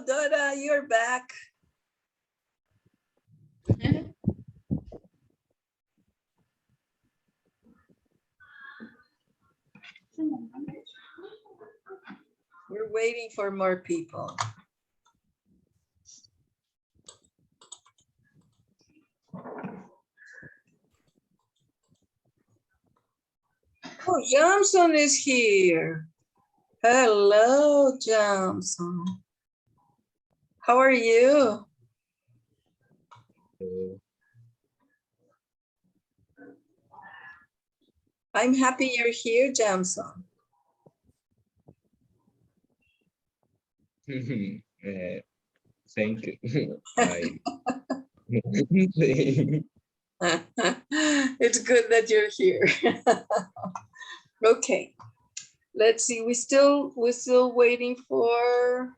Hello, Dora, you're back. We're waiting for more people. Oh, Johnson is here. Hello, Johnson. How are you? I'm happy you're here, Johnson. Thank you. It's good that you're here. Okay, let's see. We're still waiting for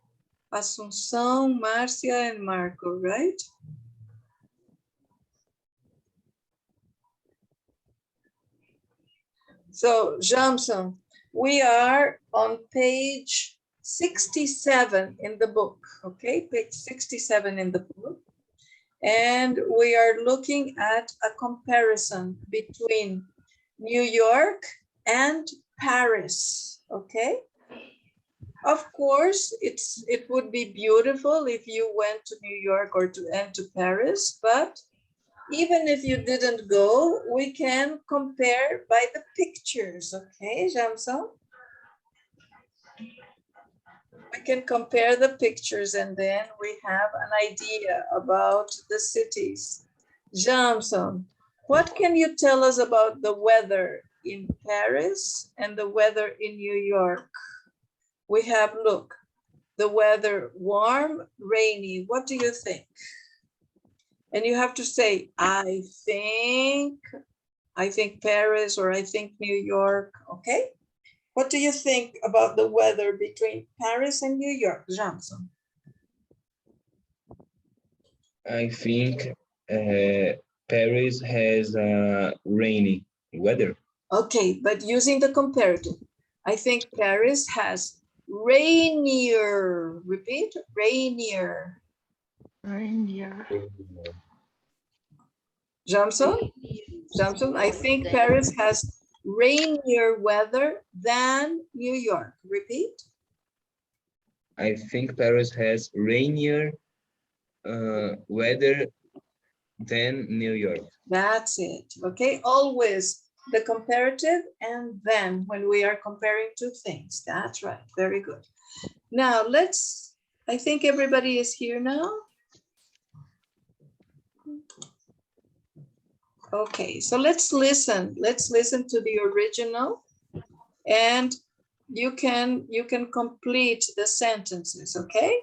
Asunción, Marcia, and Marco, right? So, Johnson, we are on page 67 in the book, okay? Page 67 in the book. And we are looking at a comparison between New York and Paris, okay? Of course, it would be beautiful if you went to New York or to Paris, but even if you didn't go, we can compare by the pictures, okay, Jamson? We can compare the pictures and then we have an idea about the cities. Jamson, what can you tell us about the weather in Paris and the weather in New York? We have, look, the weather warm, rainy. What do you think? And you have to say, I think Paris or I think New York, okay? What do you think about the weather between Paris and New York, Johnson? I think Paris has rainy weather. Okay, but using the comparative, I think Paris has rainier, repeat, rainier. Reindeer. Johnson, I think Paris has rainier weather than New York. Repeat. I think Paris has rainier weather than New York. That's it. Okay, always the comparative and then when we are comparing two things. That's right. Very good. Now I think everybody is here now. Okay, so let's listen. Let's listen to the original and you can complete the sentences, okay?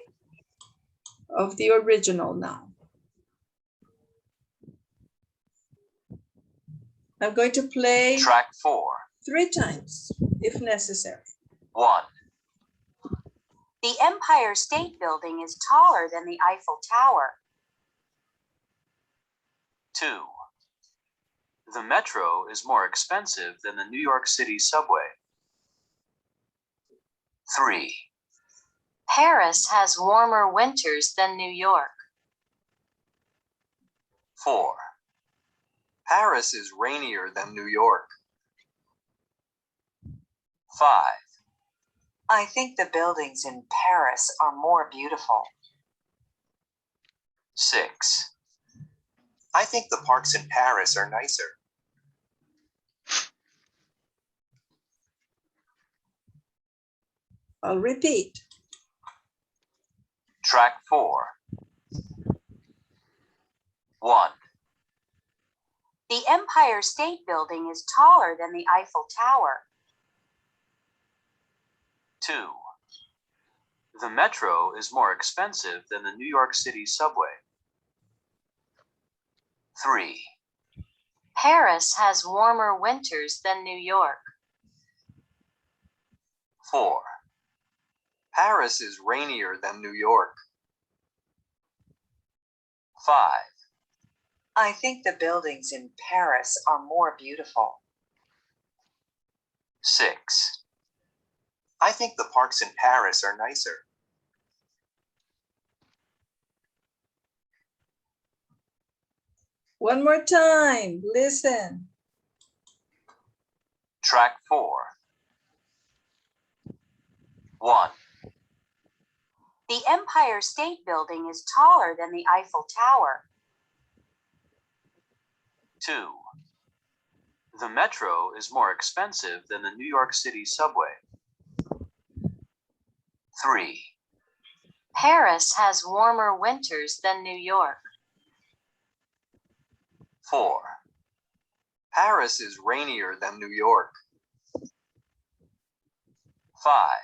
Of the original now. I'm going to play Track 4. 3 times if necessary. 1. The Empire State Building is taller than the Eiffel Tower. 2. The metro is more expensive than the New York City subway. 3. Paris has warmer winters than New York. 4. Paris is rainier than New York. 5. I think the buildings in Paris are more beautiful. 6. I think the parks in Paris are nicer. I'll repeat. Track 4. 1. The Empire State Building is taller than the Eiffel Tower. 2. The metro is more expensive than the New York City subway. 3. Paris has warmer winters than New York. 4. Paris is rainier than New York. 5. I think the buildings in Paris are more beautiful. 6. I think the parks in Paris are nicer. One more time, listen. Track 4. 1, The Empire State Building is taller than the Eiffel Tower. 2, the metro is more expensive than the New York City subway. 3, Paris has warmer winters than New York. 4, Paris is rainier than New York. 5,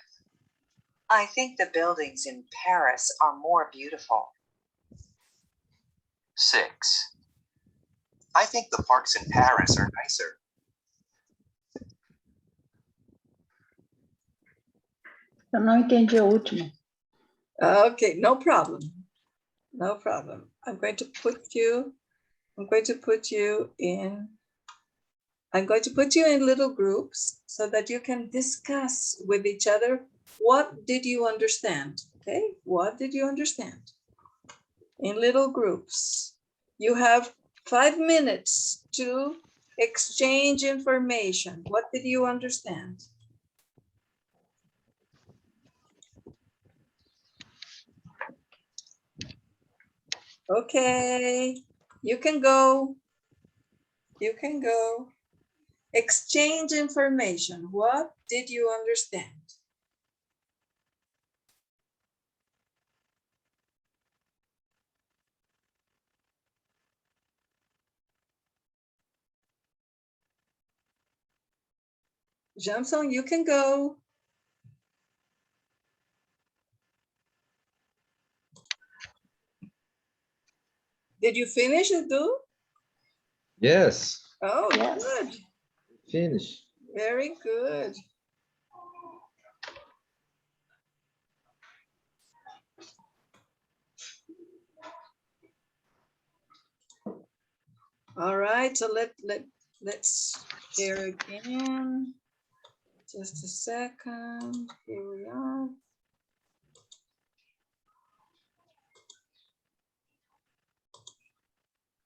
I think the buildings in Paris are more beautiful. 6, I think the parks in Paris are nicer. Eu não entendi a última. Okay, no problem. No problem. I'm going to put you in little groups so that you can discuss with each other. What did you understand? Okay, what did you understand? In little groups. You have 5 minutes to exchange information. What did you understand? Okay, you can go. You can go. Exchange information. What did you understand? Jamson, you can go. Did you finish it, do? Yes, Oh, Yes. good. finish. Very good. All right, so let's share again. Just a second. Here we are.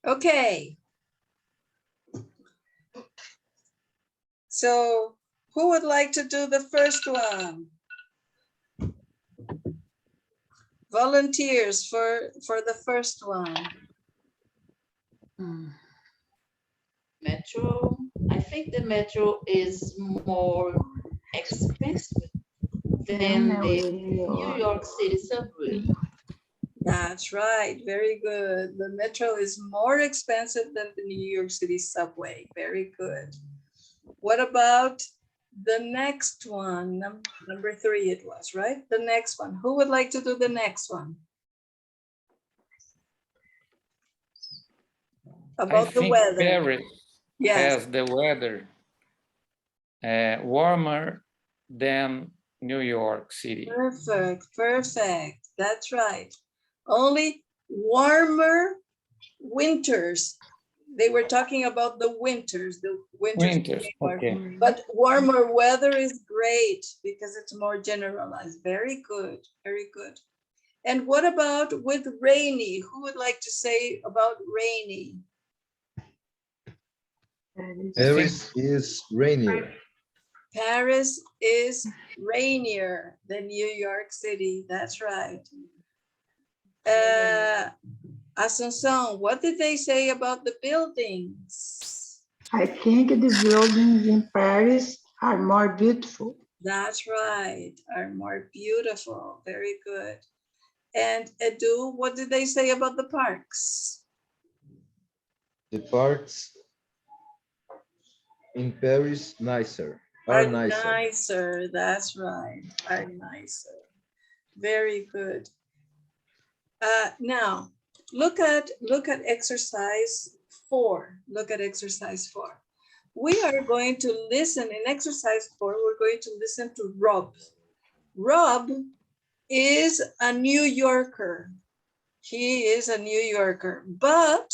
Okay. So who would like to do the first one? Volunteers for the first one. Hum. Metro, I think the metro is more expensive than Não, the ele, New York City subway. That's right, very good. The metro is more expensive than the New York City subway. Very good. What about the next one? Number 3 it was, right? The next one. Who would like to do the next one? About I the think weather. Paris Yes, has the weather warmer than New York City. perfect, perfect. That's right. Only warmer winters. They were talking about the winters. The winters. Winters, okay. But warmer weather is great because it's more generalized. Very good, very good. And what about with rainy? Who would like to say about rainy? Paris is rainier. Paris is rainier than New York City. That's right. Asuncion, what did they say about the buildings? I think the buildings in Paris are more beautiful. That's right, are more beautiful. Very good. And Edu, what did they say about the parks? The parks in Paris are nicer. Nicer, that's right, are nicer. Very good. Now, look at exercise 4. Look at exercise 4. We are going to listen in exercise 4, we're going to listen to Rob. Rob is a New Yorker. He is a New Yorker, but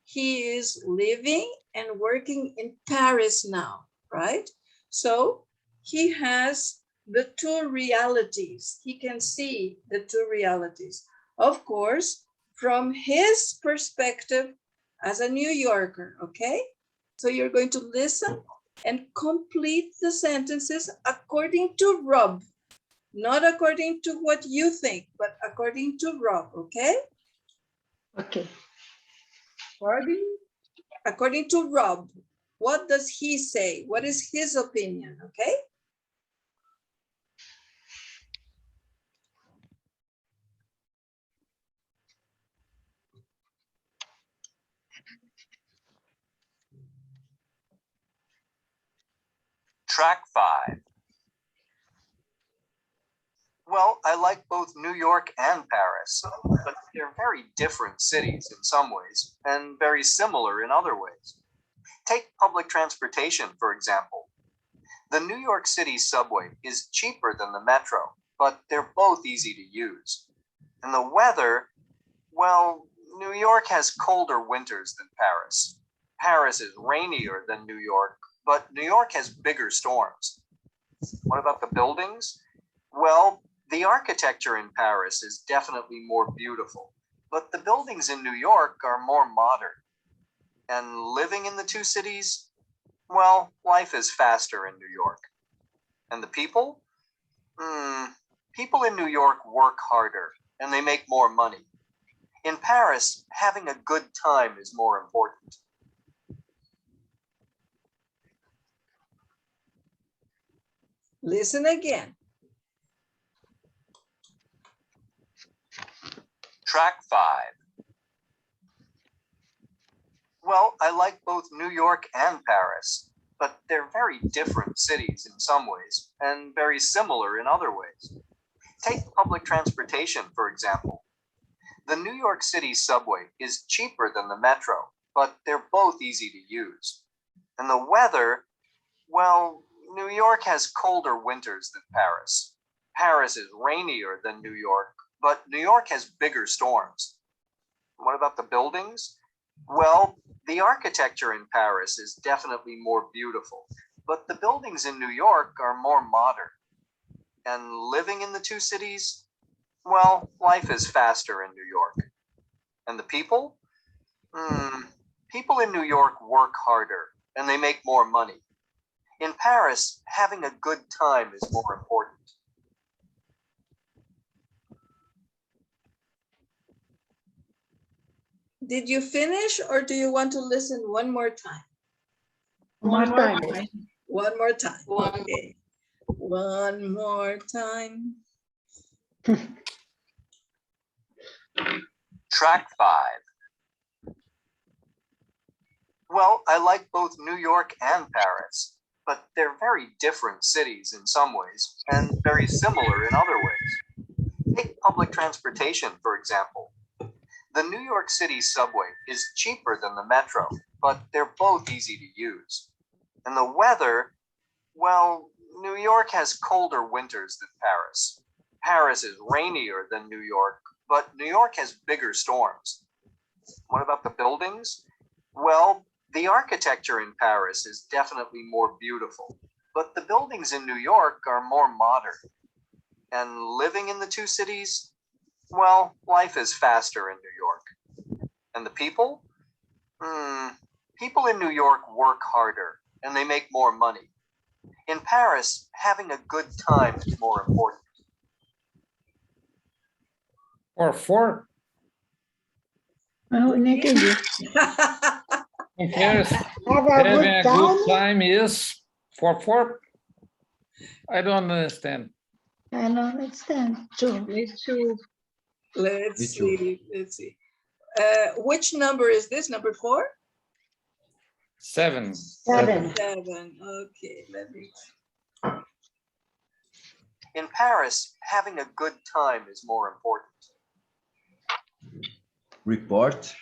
he is living and working in Paris now, right? So he has the 2 realities. He can see the 2 realities. Of course, from his perspective as a New Yorker, okay? So you're going to listen and complete the sentences according to Rob, not according to what you think, but according to Rob, okay? Okay. According to Rob, what does he say? What is his opinion, okay? Track 5. Well, I like both New York and Paris, but they're very different cities in some ways and very similar in other ways. Take public transportation, for example. The New York City subway is cheaper than the metro, but they're both easy to use. And the weather, well, New York has colder winters than Paris. Paris is rainier than New York, but New York has bigger storms. What about the buildings? Well, the architecture in Paris is definitely more beautiful, but the buildings in New York are more modern. And living in the two cities, well, life is faster in New York. And the people? People in New York work harder and they make more money. In Paris, having a good time is more important. Listen again. Track 5. Well, I like both New York and Paris, but they're very different cities in some ways and very similar in other ways. Take public transportation, for example. The New York City subway is cheaper than the metro, but they're both easy to use. And the weather, well, New York has colder winters than Paris. Paris is rainier than New York, but New York has bigger storms. What about the buildings? Well, the architecture in Paris is definitely more beautiful, but the buildings in New York are more modern. And living in the two cities, well, life is faster in New York. And the people? People in New York work harder and they make more money. In Paris, having a good time is more important. Did you finish or do you want to listen one more time? One more time. One more time. One. Okay. One more time. Track 5. Well, I like both New York and Paris, but they're very different cities in some ways and very similar in other ways. Take public transportation, for example. The New York City subway is cheaper than the metro, but they're both easy to use. And the weather, well, New York has colder winters than Paris. Paris is rainier than New York, but New York has bigger storms. What about the buildings? Well, the architecture in Paris is definitely more beautiful, but the buildings in New York are more modern. And living in the two cities, well, life is faster in New York. And the people? People in New York work harder and they make more money. In Paris, having a good time is more important. Or 4. Não entendi. In Paris, Have a having good a good time is for 4. I don't understand. I don't understand too. Me too. Let's Me too. see. Let's see. Which number is this? Number 4? 7. 7. 7. Okay, let me. In Paris, having a good time is more important. Report.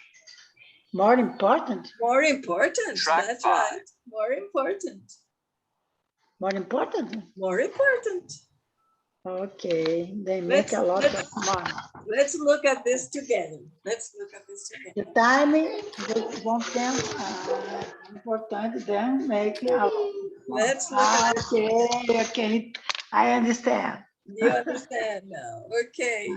More important. More important. Track That's 5. right. More important. More important. More important. Okay, they make a lot of money. Let's look at this together. Let's look at this together. The time they want them important, then make a lot. Let's look at this. Okay, I understand. You understand now? Okay.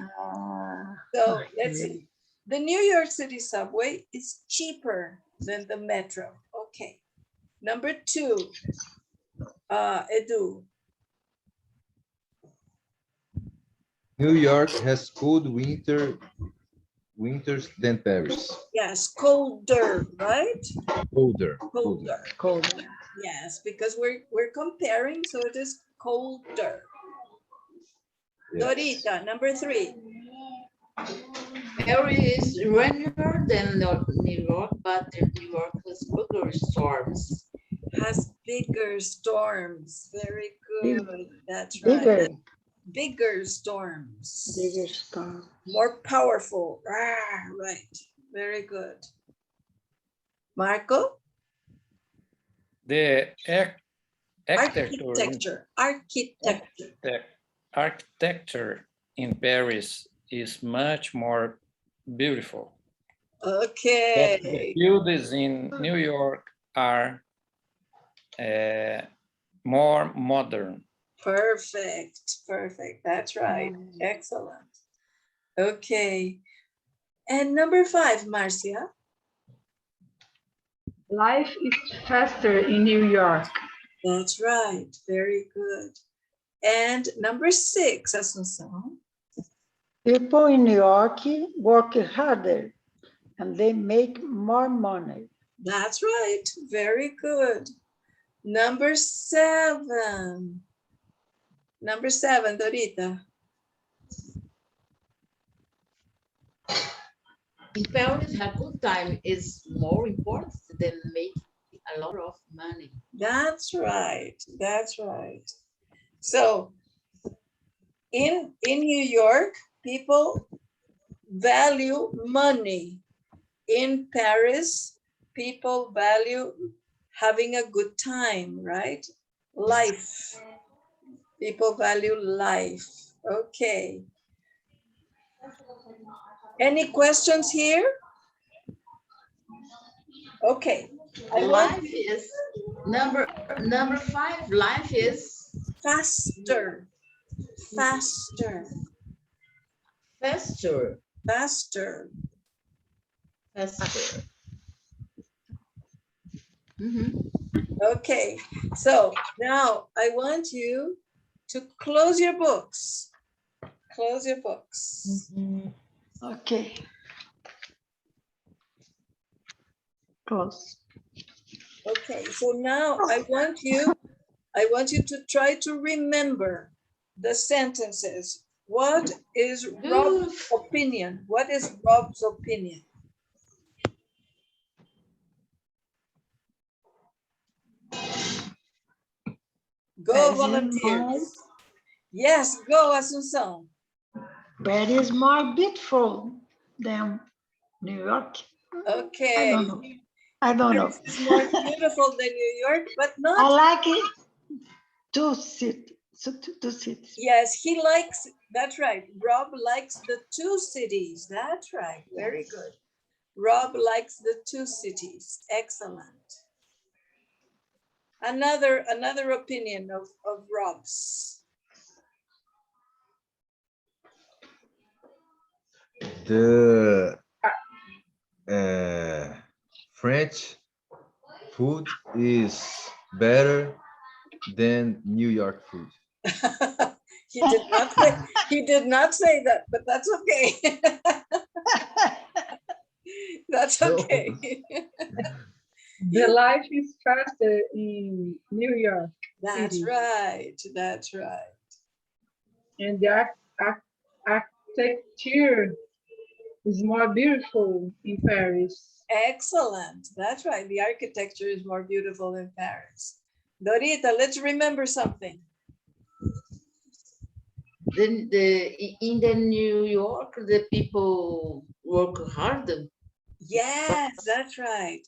So let's see. The New York City subway is cheaper than the metro. Okay. Number 2, Edu. New York has cold winters than Paris. Yes, colder, right? Colder. Colder. Cold. Yes, because we're comparing, so it is colder. Yes. Dorita, number 3. Paris is rainier than New York, but New York has bigger storms. Has bigger storms. Very good. That's Bigger, right. Bigger storms. bigger storm. More powerful. Right. Very good. Marco? The architecture in Paris is much more beautiful. But the Okay. buildings in New York are more modern. Perfect. That's right. Excellent. Okay. And number 5, Marcia. Life is faster in New York. That's right. Very good. And number 6, Asunción. People in New York work harder and they make more money. That's right. Very good. Number 7. Number 7, Dorita. In Paris, a good time is more important than making a lot of money. That's right. That's right. So in New York, people value money. In Paris, people value having a good time, right? Life. People value life. Okay. Any questions here? Okay. Life is number 5. Life is faster. faster. Okay, so now I want you to close your books. Close your books. Okay. Close. Okay, so now I want you to try to remember the sentences. What is Rob's opinion? What is Rob's opinion? Go, volunteers. Yes, go, Asunción. Where is more beautiful than New York? Okay. I don't know. It's more beautiful than New York, but not. I like it. Two cities. Yes, he likes, that's right. Rob likes the 2 cities. That's right. Very good. Rob likes the 2 cities. Excellent. Another opinion of Rob's. The French food is better than New York food. He did not say that, but that's okay. That's okay. The life is faster in New York. That's City. right. That's right. And the architecture is more beautiful in Paris. Excellent. That's right. The architecture is more beautiful in Paris. Dorita, let's remember something. In the New York, the people work harder. Yes, that's right.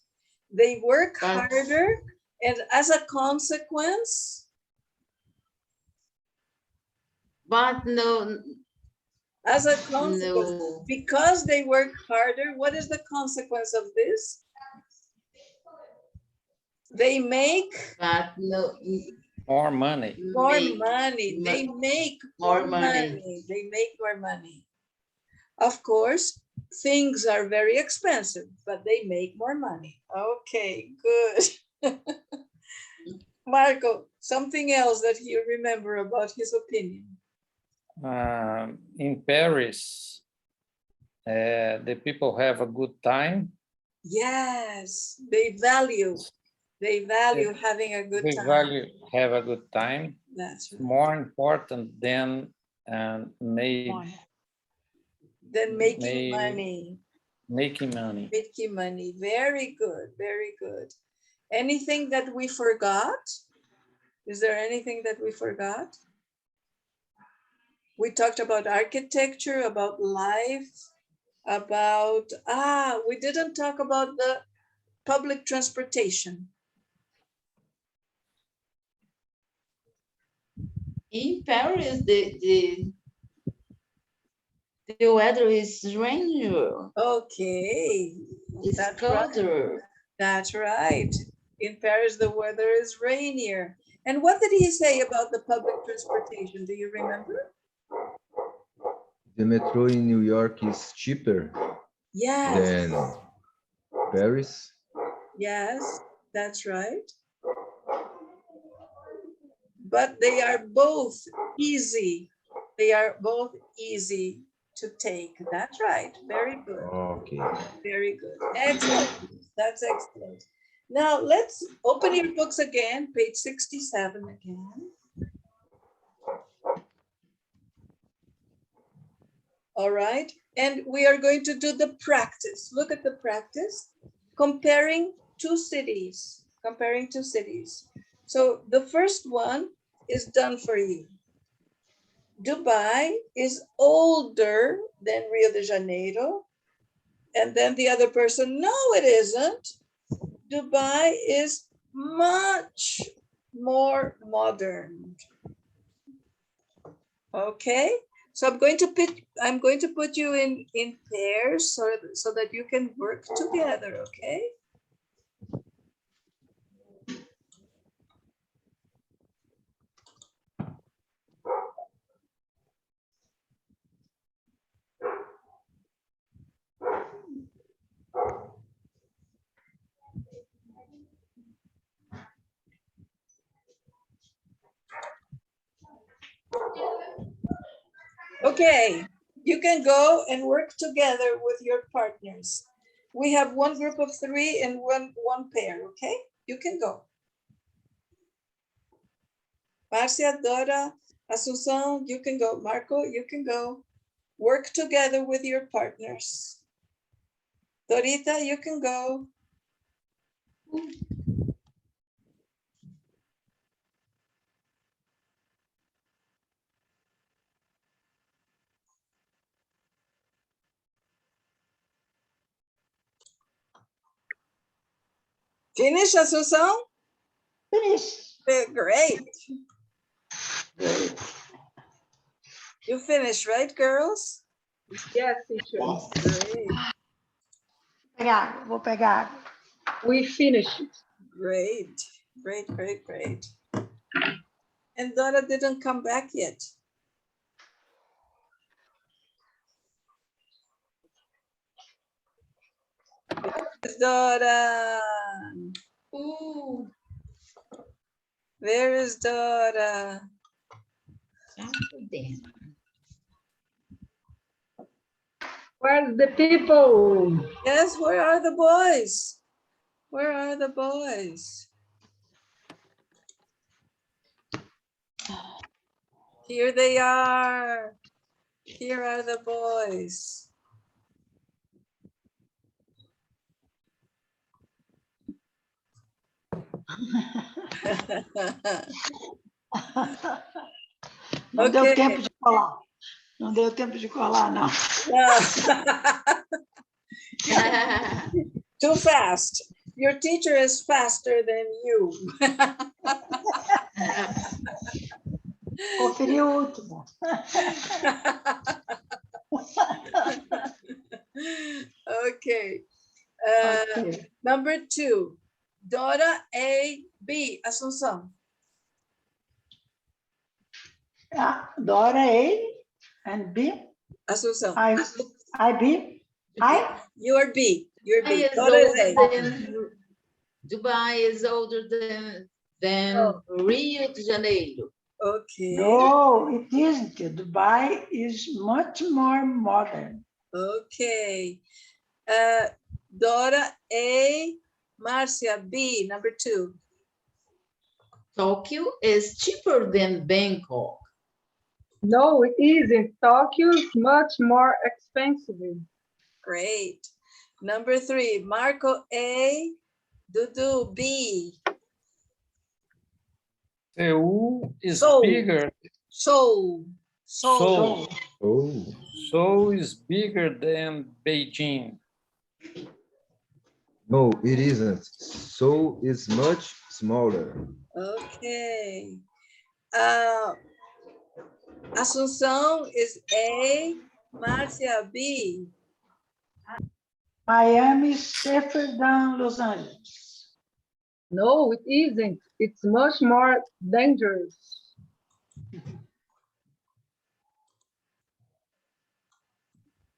They work harder, and as a consequence. But no. As a consequence, because they work harder, what is the consequence of this? They make more money. More money. They make more money. They make more money. Of course, things are very expensive, but they make more money. Okay, good. Marco, something else that you remember about his opinion. In Paris, the people have a good time. Yes, they value having a good They time. value have a good time. That's right. More important than Making money. Making money. Making money. Very good, very good. Anything that we forgot? Is there anything that we forgot? We talked about architecture, about life, about, we didn't talk about the public transportation. In Paris, the weather is rainy. Okay. It's colder. Right. That's right. In Paris, the weather is rainier. And what did he say about the public transportation? Do you remember? The metro in New York is cheaper than Paris. Yes, that's right. But they are both easy. They are both easy to take. That's right. Very good. Okay. Very good. Excellent. That's excellent. Now let's open your books again, page 67 again. All right. And we are going to do the practice. Look at the practice. Comparing two cities. Comparing two cities. So the first one is done for you. Dubai is older than Rio de Janeiro. And then the other person, no, it isn't. Dubai is much more modern. Okay, so I'm going to put you in pairs so that you can work together, okay? Okay, you can go and work together with your partners. We have one group of three and one pair, okay? You can go. Marcia, Dora, Asunción, you can go. Marco, you can go. Work together with your partners. Dorita, you can go. Finish, Asunción? Finish. Great. You finished, right, girls? Yes, teacher. Great. Vou pegar. We finished. Great, great, great, great. And Dora didn't come back yet. There's Dora. Ooh. Where is Dora? Where's the people? Yes, where are the boys? Where are the boys? Here they are. Here are the boys. Não deu tempo de colar. Não deu tempo de colar, não. Too fast. Your teacher is faster than you. Conferi o último. Okay. Okay. Number 2. Dora A, B. Asunción. Dora A and B. Asunción. I B. I, You are B. You're Dubai B. is Dora is older A. than Dubai is older than Oh. Rio de Janeiro. Okay. no, it isn't. Dubai is much more modern. Okay. Dora A. Marcia B. Number 2. Tokyo is cheaper than Bangkok. No, it isn't. Tokyo is much more expensive. Great. Number 3. Marco A. Dudu B. Seoul is Seoul. bigger. Seoul. Seoul. Oh, Seoul is bigger than Beijing. no, it isn't. So it's much smaller. Okay. Asunción is A. Marcia B. Miami is safer than Los Angeles. No, it isn't. It's much more dangerous.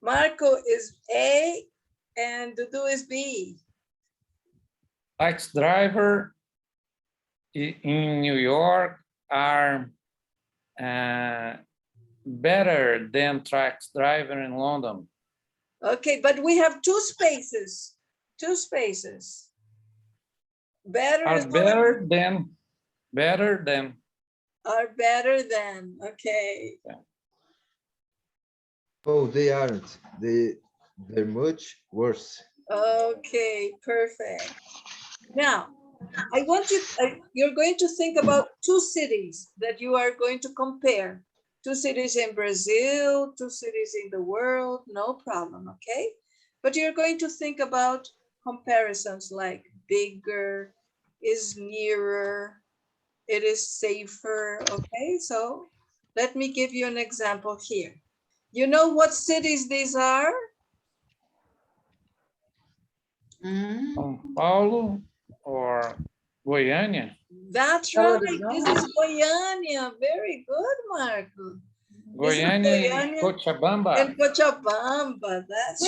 Marco is A and Dudu is B. Taxi driver in New York are better than taxi driver in London. Okay, but we have 2 spaces. 2 spaces. Better Are is better than. are better than. Okay. Oh, they aren't. They're much worse. Okay, perfect. Now, I want you, you're going to think about 2 cities that you are going to compare. 2 cities in Brazil, 2 cities in the world, no problem, okay? But you're going to think about comparisons like bigger, is nearer, it is safer, okay? So let me give you an example here. You know what cities these are? São Paulo or Goiânia. That's Belo right. This is Goiânia. Very good, Marco. This is Goiânia e Cochabamba. and Cochabamba. That's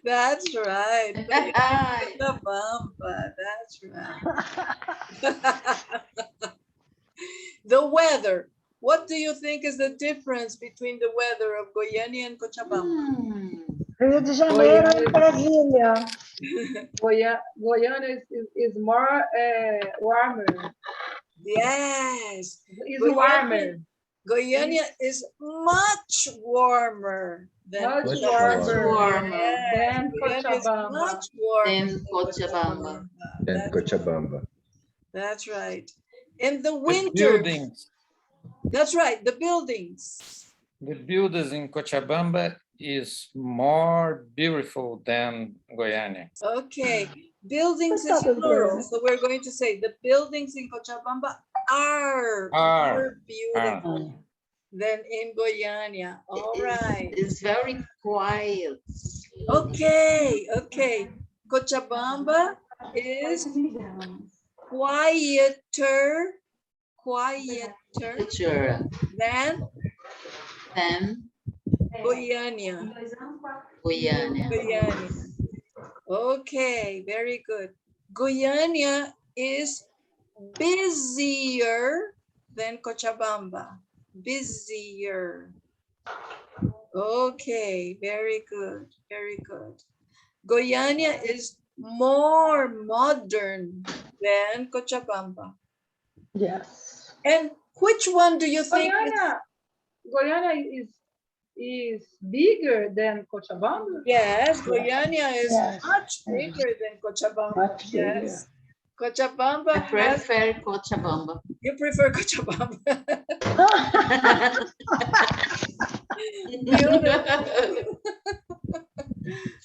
that's right. Cochabamba. That's right. The weather. What do you think is the difference between the weather of Goiânia and Cochabamba? Rio de Janeiro and Brasília. Goiânia is more warmer. Yes. It's warmer. Goiânia is much warmer than Much Cochabamba. warmer Yes, than Goiânia is Cochabamba. much warmer Than than Cochabamba. And Cochabamba. That's right. In the The winter, buildings, that's right, the buildings. the buildings in Cochabamba is more beautiful than Goiânia. Okay, buildings is plural, so we're going to say the buildings in Cochabamba are more beautiful than in Goiânia. All right. It's very quiet. Okay, okay. Cochabamba is quieter Picture. than Then Goiânia. Goiânia. Okay, very good. Goiânia is busier than Cochabamba. Busier. Okay, very good, very good. Goiânia is more modern than Cochabamba. Yes. And which one do you think Goiânia is bigger than Cochabamba? Yes, Goiânia is Yes. much bigger than Cochabamba. Much bigger. Yes. Cochabamba I has, prefer Cochabamba. you prefer Cochabamba.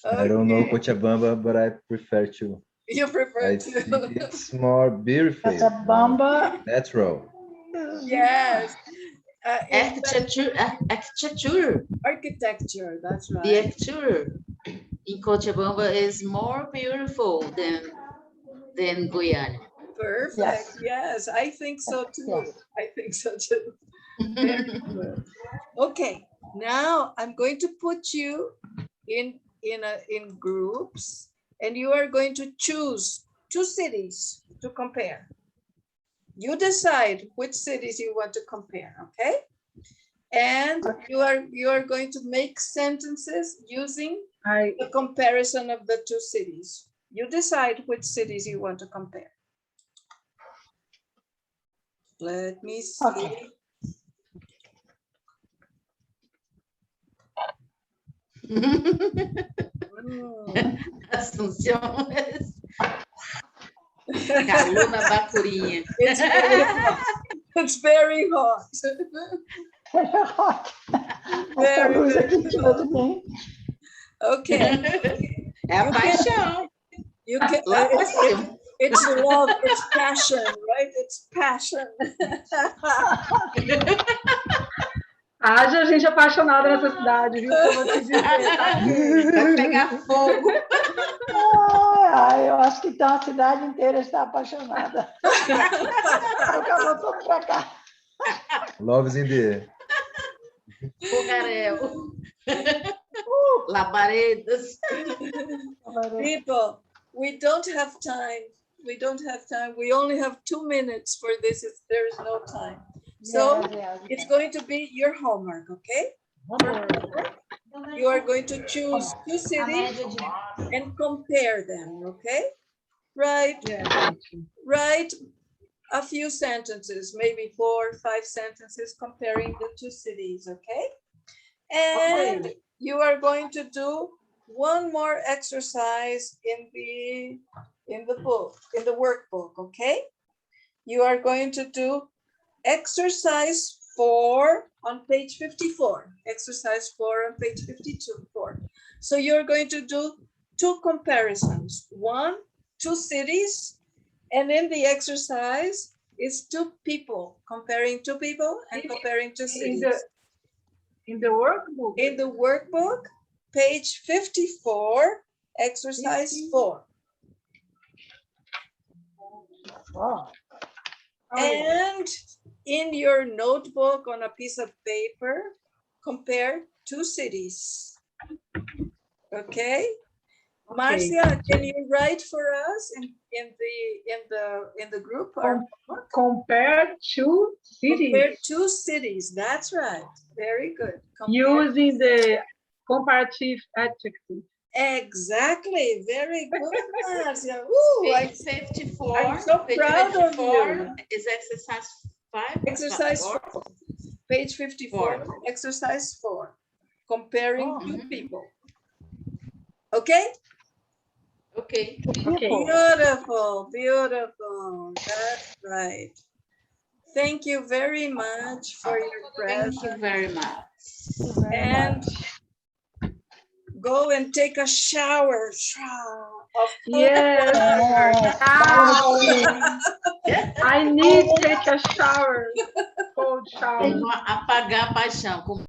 I don't know Okay. Cochabamba, but I prefer to. You prefer I to. think it's more beautiful. Cochabamba. Natural. Yes. Architecture. Architecture, that's The right. architecture in Cochabamba is more beautiful than Goiânia. Perfect. Yes, I think so too. Yes. I think so too. Very good. Okay, Now I'm going to put you in groups, and you are going to choose 2 cities to compare. You decide which cities you want to compare, okay? And you are going to make sentences using the comparison of the 2 cities. You decide which cities you want to compare. Let me see. Okay. Assunção. Calou na bacurinha. It's very hot. It's very hot. Essa luz aqui toda bem. Okay. É a paixão. You can, Lá por cima. it's love, it's passion, right? It's passion. Haja gente apaixonada nessa cidade, viu? Que eu vou te dizer. Vai pegar fogo. Ai, eu acho que então a cidade inteira está apaixonada. Acabou tudo pra cá. Love is in the air. Fogaréu. Labaredas. People, we don't have time. We don't have time. We only have 2 minutes for this if there is no time. So it's going to be your homework, okay? You are going to choose 2 cities and compare them, okay? Write a few sentences, maybe 4 or 5 sentences comparing the 2 cities, okay? And you are going to do one more exercise in the book, in the workbook, okay? You are going to do exercise 4 on page 54, exercise 4 on page 52. So you're going to do 2 comparisons, 1, 2 cities, and in the exercise is 2 people, comparing 2 people and comparing 2 cities. In the workbook? In the workbook, page 54, exercise 4. Wow. And in your notebook on a piece of paper, compare 2 cities. Okay? Marcia, can you write for us in the group? Compare 2 cities. Compare 2 cities. That's right. Very good. Using the comparative adjective. Exactly. Very good, Marcia. Woo, Page 54. I'm so Page proud of 54 you. is exercise 5. Exercise 4. Page 54, exercise 4. Comparing 2 people. Okay? Okay. Beautiful, beautiful. That's right. Thank you very much for your presence. Thank you very much. And go and take a shower. Yes. I need to take a shower. Cold shower. Apagar a paixão.